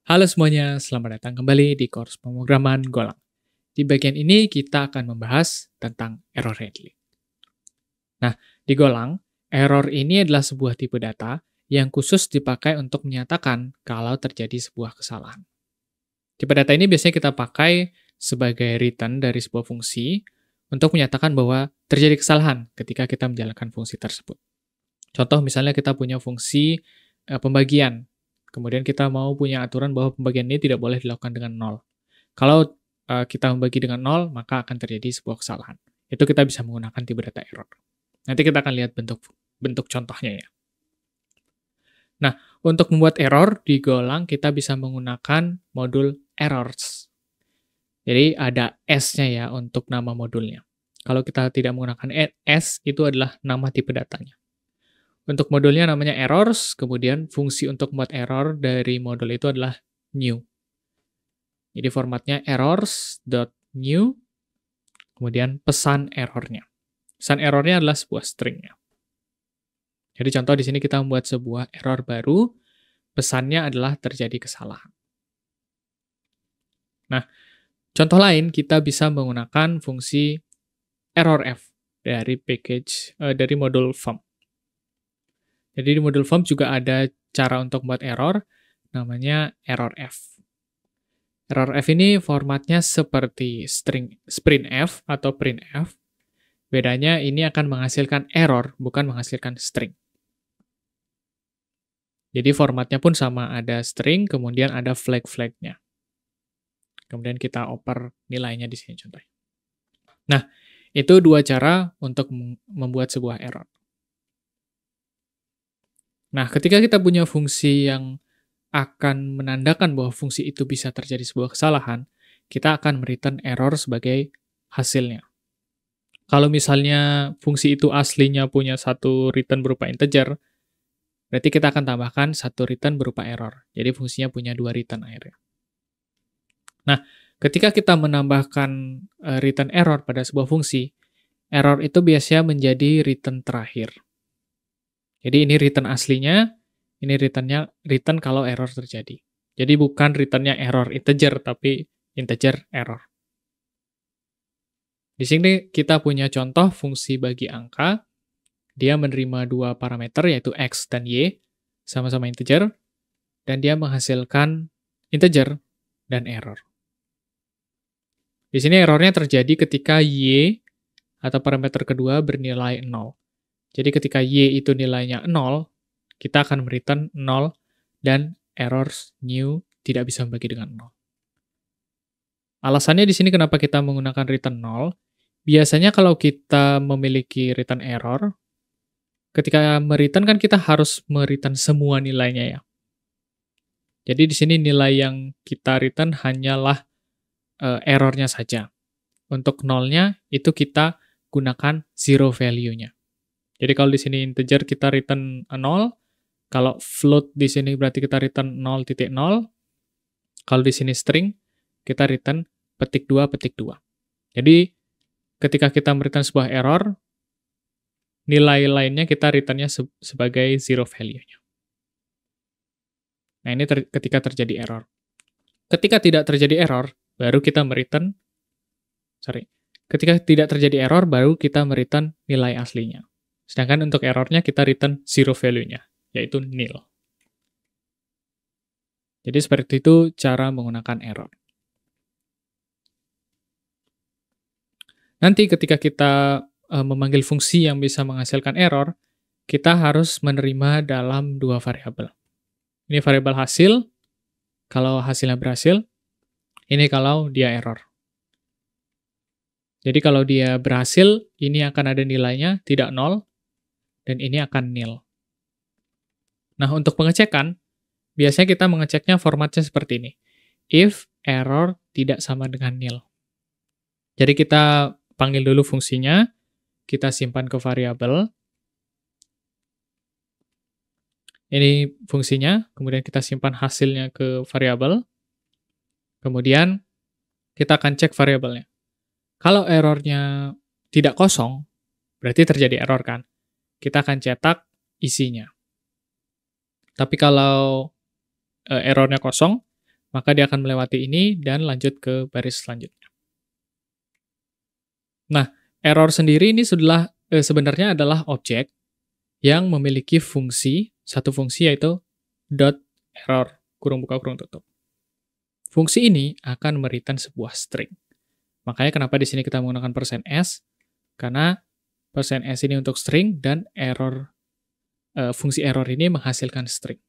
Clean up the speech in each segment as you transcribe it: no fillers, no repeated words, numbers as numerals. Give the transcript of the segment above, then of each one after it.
Halo semuanya, selamat datang kembali di course pemrograman Golang. Di bagian ini kita akan membahas tentang error handling. Nah, di Golang, error ini adalah sebuah tipe data yang khusus dipakai untuk menyatakan kalau terjadi sebuah kesalahan. Tipe data ini biasanya kita pakai sebagai return dari sebuah fungsi untuk menyatakan bahwa terjadi kesalahan ketika kita menjalankan fungsi tersebut. Contoh misalnya kita punya fungsi pembagian. Kemudian kita mau punya aturan bahwa pembagian ini tidak boleh dilakukan dengan nol. Kalau kita membagi dengan nol, maka akan terjadi sebuah kesalahan. Itu kita bisa menggunakan tipe data error. Nanti kita akan lihat bentuk contohnya ya. Nah, untuk membuat error di Golang, kita bisa menggunakan modul errors. Jadi ada S-nya ya untuk nama modulnya. Kalau kita tidak menggunakan S, itu adalah nama tipe datanya. Untuk modulnya namanya errors, kemudian fungsi untuk membuat error dari modul itu adalah new. Jadi formatnya errors.new, kemudian pesan errornya. Pesan errornya adalah sebuah string. Jadi contoh di sini kita membuat sebuah error baru, pesannya adalah terjadi kesalahan. Nah, contoh lain kita bisa menggunakan fungsi errorf dari dari modul form. Jadi di modul form juga ada cara untuk membuat error, namanya errorf. Errorf ini formatnya seperti sprintf atau printf. Bedanya ini akan menghasilkan error, bukan menghasilkan string. Jadi formatnya pun sama, ada string, kemudian ada flag-flagnya. Kemudian kita oper nilainya di sini contohnya. Nah, itu dua cara untuk membuat sebuah error. Nah, ketika kita punya fungsi yang akan menandakan bahwa fungsi itu bisa terjadi sebuah kesalahan, kita akan return error sebagai hasilnya. Kalau misalnya fungsi itu aslinya punya satu return berupa integer, berarti kita akan tambahkan satu return berupa error. Jadi fungsinya punya dua return akhirnya. Nah, ketika kita menambahkan return error pada sebuah fungsi, error itu biasanya menjadi return terakhir. Jadi ini return aslinya, ini return kalau error terjadi. Jadi bukan returnnya error integer, tapi integer error. Di sini kita punya contoh fungsi bagi angka. Dia menerima dua parameter, yaitu x dan y, sama-sama integer, dan dia menghasilkan integer dan error. Di sini errornya terjadi ketika y, atau parameter kedua, bernilai 0. Jadi ketika y itu nilainya 0, kita akan mereturn 0 dan errors new tidak bisa membagi dengan 0. Alasannya di sini kenapa kita menggunakan return 0, biasanya kalau kita memiliki return error, ketika mereturn kan kita harus mereturn semua nilainya ya. Jadi di sini nilai yang kita return hanyalah errornya saja. Untuk nolnya itu kita gunakan zero value-nya. Jadi kalau di sini integer kita return 0, kalau float di sini berarti kita return 0.0. Kalau di sini string, kita return petik 2, petik 2. Jadi ketika kita mereturn sebuah error, nilai lainnya kita return-nya sebagai zero value-nya. Nah, ini ketika terjadi error. Ketika tidak terjadi error, baru kita mereturn, ketika tidak terjadi error, baru kita mereturn nilai aslinya. Sedangkan untuk errornya kita return zero value-nya, yaitu nil. Jadi seperti itu cara menggunakan error. Nanti ketika kita memanggil fungsi yang bisa menghasilkan error, kita harus menerima dalam dua variabel. Ini variabel hasil, kalau hasilnya berhasil, ini kalau dia error. Jadi kalau dia berhasil, ini akan ada nilainya, tidak 0, dan ini akan nil. Nah, untuk pengecekan, biasanya kita mengeceknya formatnya seperti ini. If error tidak sama dengan nil. Jadi kita panggil dulu fungsinya, kita simpan ke variabel. Ini fungsinya, kemudian kita simpan hasilnya ke variabel. Kemudian kita akan cek variabelnya. Kalau errornya tidak kosong, berarti terjadi error kan? Kita akan cetak isinya. Tapi kalau errornya kosong, maka dia akan melewati ini dan lanjut ke baris selanjutnya. Nah, error sendiri ini sebenarnya adalah objek yang memiliki satu fungsi yaitu dot error, kurung buka kurung tutup. Fungsi ini akan mereturn sebuah string. Makanya kenapa di sini kita menggunakan %s, karena %s ini untuk string dan fungsi error ini menghasilkan string.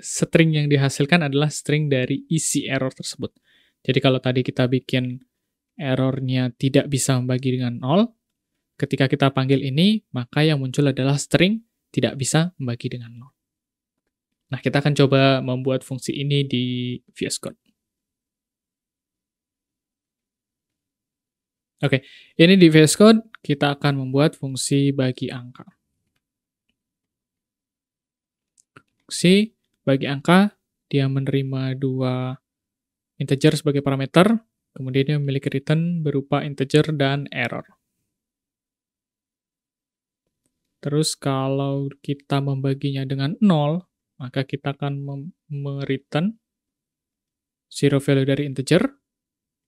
String yang dihasilkan adalah string dari isi error tersebut. Jadi kalau tadi kita bikin errornya tidak bisa membagi dengan 0, ketika kita panggil ini, maka yang muncul adalah string tidak bisa membagi dengan 0. Nah, kita akan coba membuat fungsi ini di VS Code. Oke, ini di VS Code kita akan membuat fungsi bagi angka. Fungsi bagi angka, dia menerima 2 integer sebagai parameter, kemudian dia memiliki return berupa integer dan error. Terus kalau kita membaginya dengan 0, maka kita akan mereturn zero value dari integer,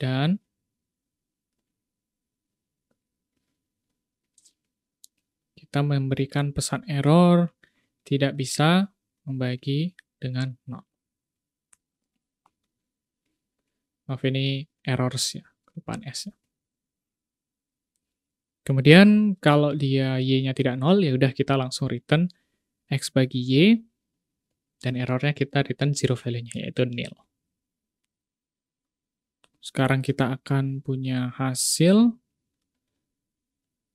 dan kita memberikan pesan error tidak bisa membagi dengan 0. Maaf, ini errors ya, kelupaan S-nya. Kemudian kalau dia Y-nya tidak 0, ya udah kita langsung return X bagi Y, dan errornya kita return zero value-nya, yaitu nil. Sekarang kita akan punya hasil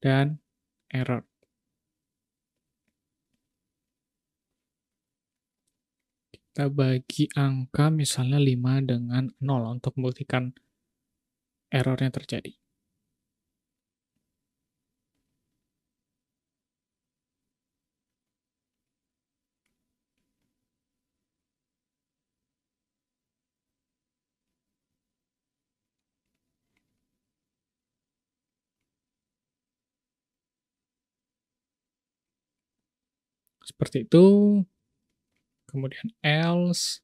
dan error. Kita bagi angka misalnya 5 dengan 0 untuk membuktikan errornya terjadi. Seperti itu. Kemudian else.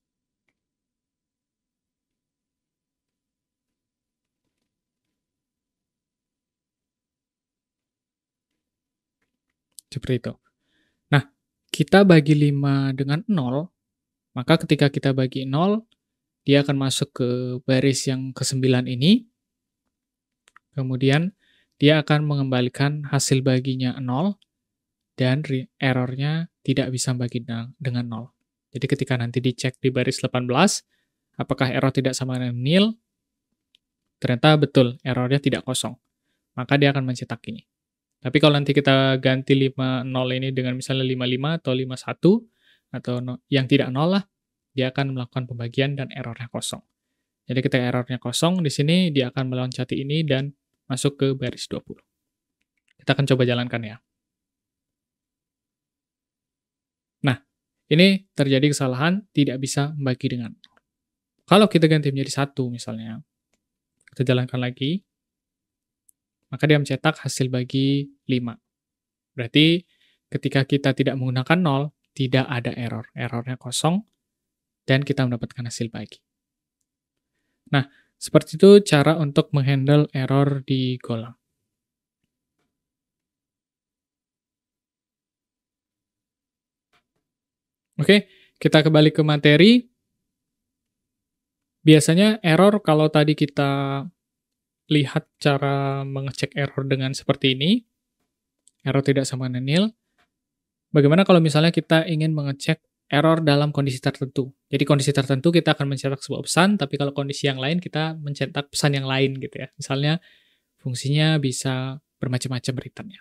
Seperti itu. Nah, kita bagi 5 dengan 0, maka ketika kita bagi 0, dia akan masuk ke baris yang ke-9 ini, kemudian dia akan mengembalikan hasil baginya 0, dan errornya tidak bisa bagi dengan 0. Jadi ketika nanti dicek di baris 18, apakah error tidak sama dengan nil, ternyata betul, errornya tidak kosong. Maka dia akan mencetak ini. Tapi kalau nanti kita ganti 50 ini dengan misalnya 55 atau 51, atau yang tidak 0 lah, dia akan melakukan pembagian dan errornya kosong. Jadi ketika errornya kosong, di sini dia akan meloncati ini dan masuk ke baris 20. Kita akan coba jalankan ya. Nah, ini terjadi kesalahan tidak bisa membagi dengan 0. Kalau kita ganti menjadi 1 misalnya, kita jalankan lagi, maka dia mencetak hasil bagi 5. Berarti ketika kita tidak menggunakan 0, tidak ada error. Errornya kosong, dan kita mendapatkan hasil bagi. Nah, seperti itu cara untuk menghandle error di Golang. Oke, kita kembali ke materi. Biasanya error kalau tadi kita lihat cara mengecek error dengan seperti ini, error tidak sama dengan nil. Bagaimana kalau misalnya kita ingin mengecek error dalam kondisi tertentu? Jadi kondisi tertentu kita akan mencetak sebuah pesan, tapi kalau kondisi yang lain kita mencetak pesan yang lain gitu ya. Misalnya fungsinya bisa bermacam-macam returnnya.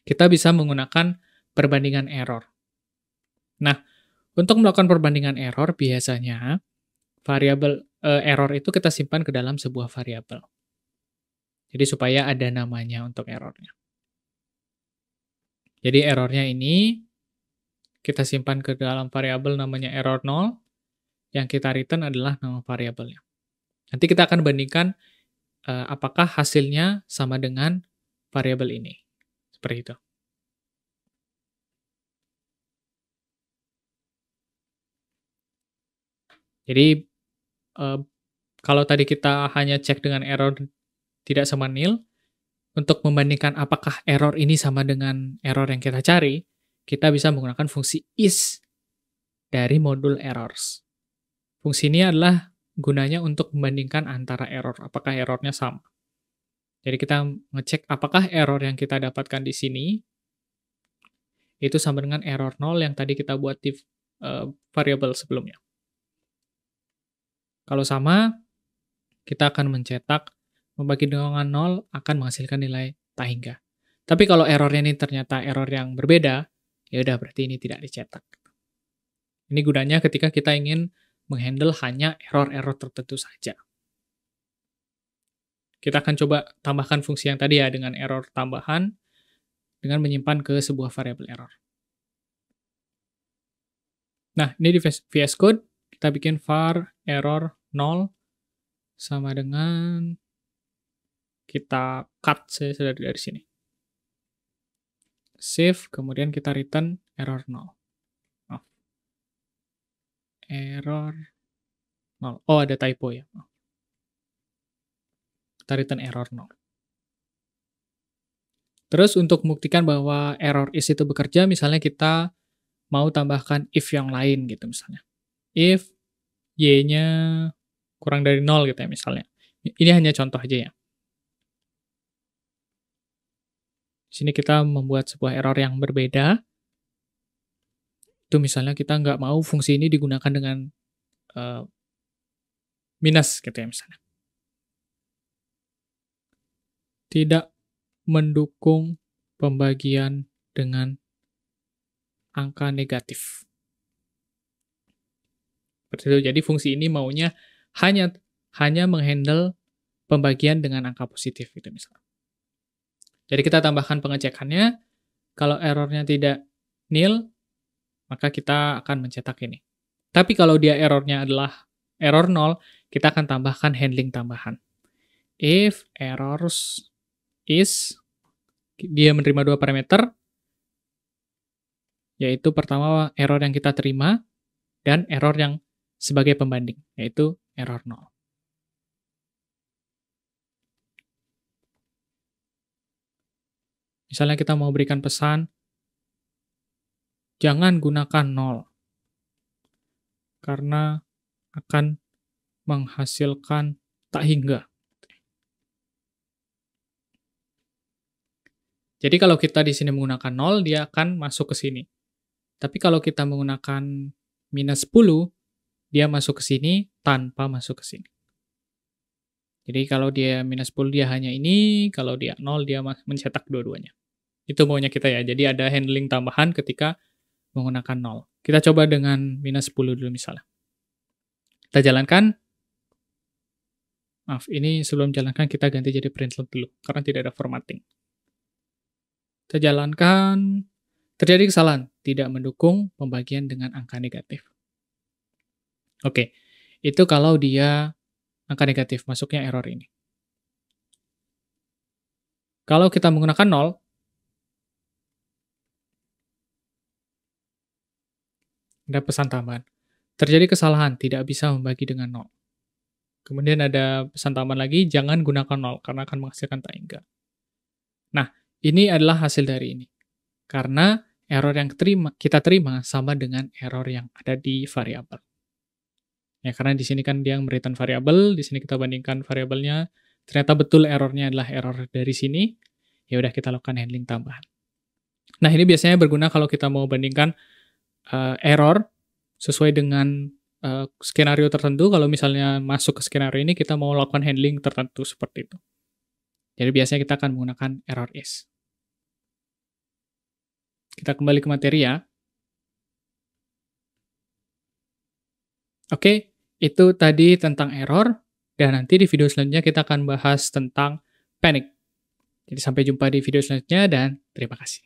Kita bisa menggunakan perbandingan error. Nah, untuk melakukan perbandingan error biasanya variabel error itu kita simpan ke dalam sebuah variabel. Jadi supaya ada namanya untuk errornya. Jadi errornya ini kita simpan ke dalam variabel namanya error 0, yang kita return adalah nama variabelnya. Nanti kita akan bandingkan apakah hasilnya sama dengan variabel ini. Seperti itu. Jadi, eee, kalau tadi kita hanya cek dengan error tidak sama nil, untuk membandingkan apakah error ini sama dengan error yang kita cari, kita bisa menggunakan fungsi is dari modul errors. Fungsi ini adalah gunanya untuk membandingkan antara error, apakah errornya sama. Jadi kita ngecek apakah error yang kita dapatkan di sini, itu sama dengan error 0 yang tadi kita buat di variabel sebelumnya. Kalau sama, kita akan mencetak membagi dengan 0 akan menghasilkan nilai tak hingga. Tapi kalau errornya ini ternyata error yang berbeda, ya udah berarti ini tidak dicetak. Ini gunanya ketika kita ingin menghandle hanya error-error tertentu saja. Kita akan coba tambahkan fungsi yang tadi ya dengan error tambahan dengan menyimpan ke sebuah variabel error. Nah, ini di VS Code kita bikin var error 0 sama dengan kita cut saja dari sini. Save, kemudian kita return error 0. Error 0. Oh, ada typo ya. Kita return error 0. Terus untuk membuktikan bahwa error is itu bekerja, misalnya kita mau tambahkan if yang lain gitu misalnya. If y-nya kurang dari 0 gitu ya misalnya. Ini hanya contoh aja ya. Di sini kita membuat sebuah error yang berbeda. Itu misalnya kita nggak mau fungsi ini digunakan dengan minus gitu ya misalnya. Tidak mendukung pembagian dengan angka negatif. Seperti itu. Jadi fungsi ini maunya hanya menghandle pembagian dengan angka positif gitu misalnya. Jadi kita tambahkan pengecekannya, kalau errornya tidak nil, maka kita akan mencetak ini. Tapi kalau dia errornya adalah error 0, kita akan tambahkan handling tambahan. If errors is, dia menerima dua parameter, yaitu pertama error yang kita terima, dan error yang sebagai pembanding, yaitu error 0. Misalnya kita mau berikan pesan, jangan gunakan 0, karena akan menghasilkan tak hingga. Jadi kalau kita di sini menggunakan 0, dia akan masuk ke sini. Tapi kalau kita menggunakan minus 10, dia masuk ke sini tanpa masuk ke sini. Jadi kalau dia minus 10, dia hanya ini, kalau dia 0, dia mencetak dua-duanya. Itu maunya kita ya, jadi ada handling tambahan ketika menggunakan 0. Kita coba dengan minus 10 dulu misalnya. Kita jalankan. Maaf, ini sebelum jalankan kita ganti jadi println dulu, karena tidak ada formatting. Kita jalankan, terjadi kesalahan, tidak mendukung pembagian dengan angka negatif. Oke, itu kalau dia angka negatif, masuknya error ini. Kalau kita menggunakan 0, ada pesan tambahan. Terjadi kesalahan, tidak bisa membagi dengan 0. Kemudian ada pesan tambahan lagi, jangan gunakan 0, karena akan menghasilkan tak hingga. Nah, ini adalah hasil dari ini. Karena error yang kita terima sama dengan error yang ada di variabel. Ya, karena di sini kan dia memberikan variabel, di sini kita bandingkan variabelnya, ternyata betul errornya adalah error dari sini, ya udah kita lakukan handling tambahan. Nah, ini biasanya berguna kalau kita mau bandingkan error sesuai dengan skenario tertentu. Kalau misalnya masuk ke skenario ini, kita mau lakukan handling tertentu seperti itu. Jadi biasanya kita akan menggunakan error is. Kita kembali ke materi ya. Oke, itu tadi tentang error, dan nanti di video selanjutnya kita akan bahas tentang panic. Jadi sampai jumpa di video selanjutnya, dan terima kasih.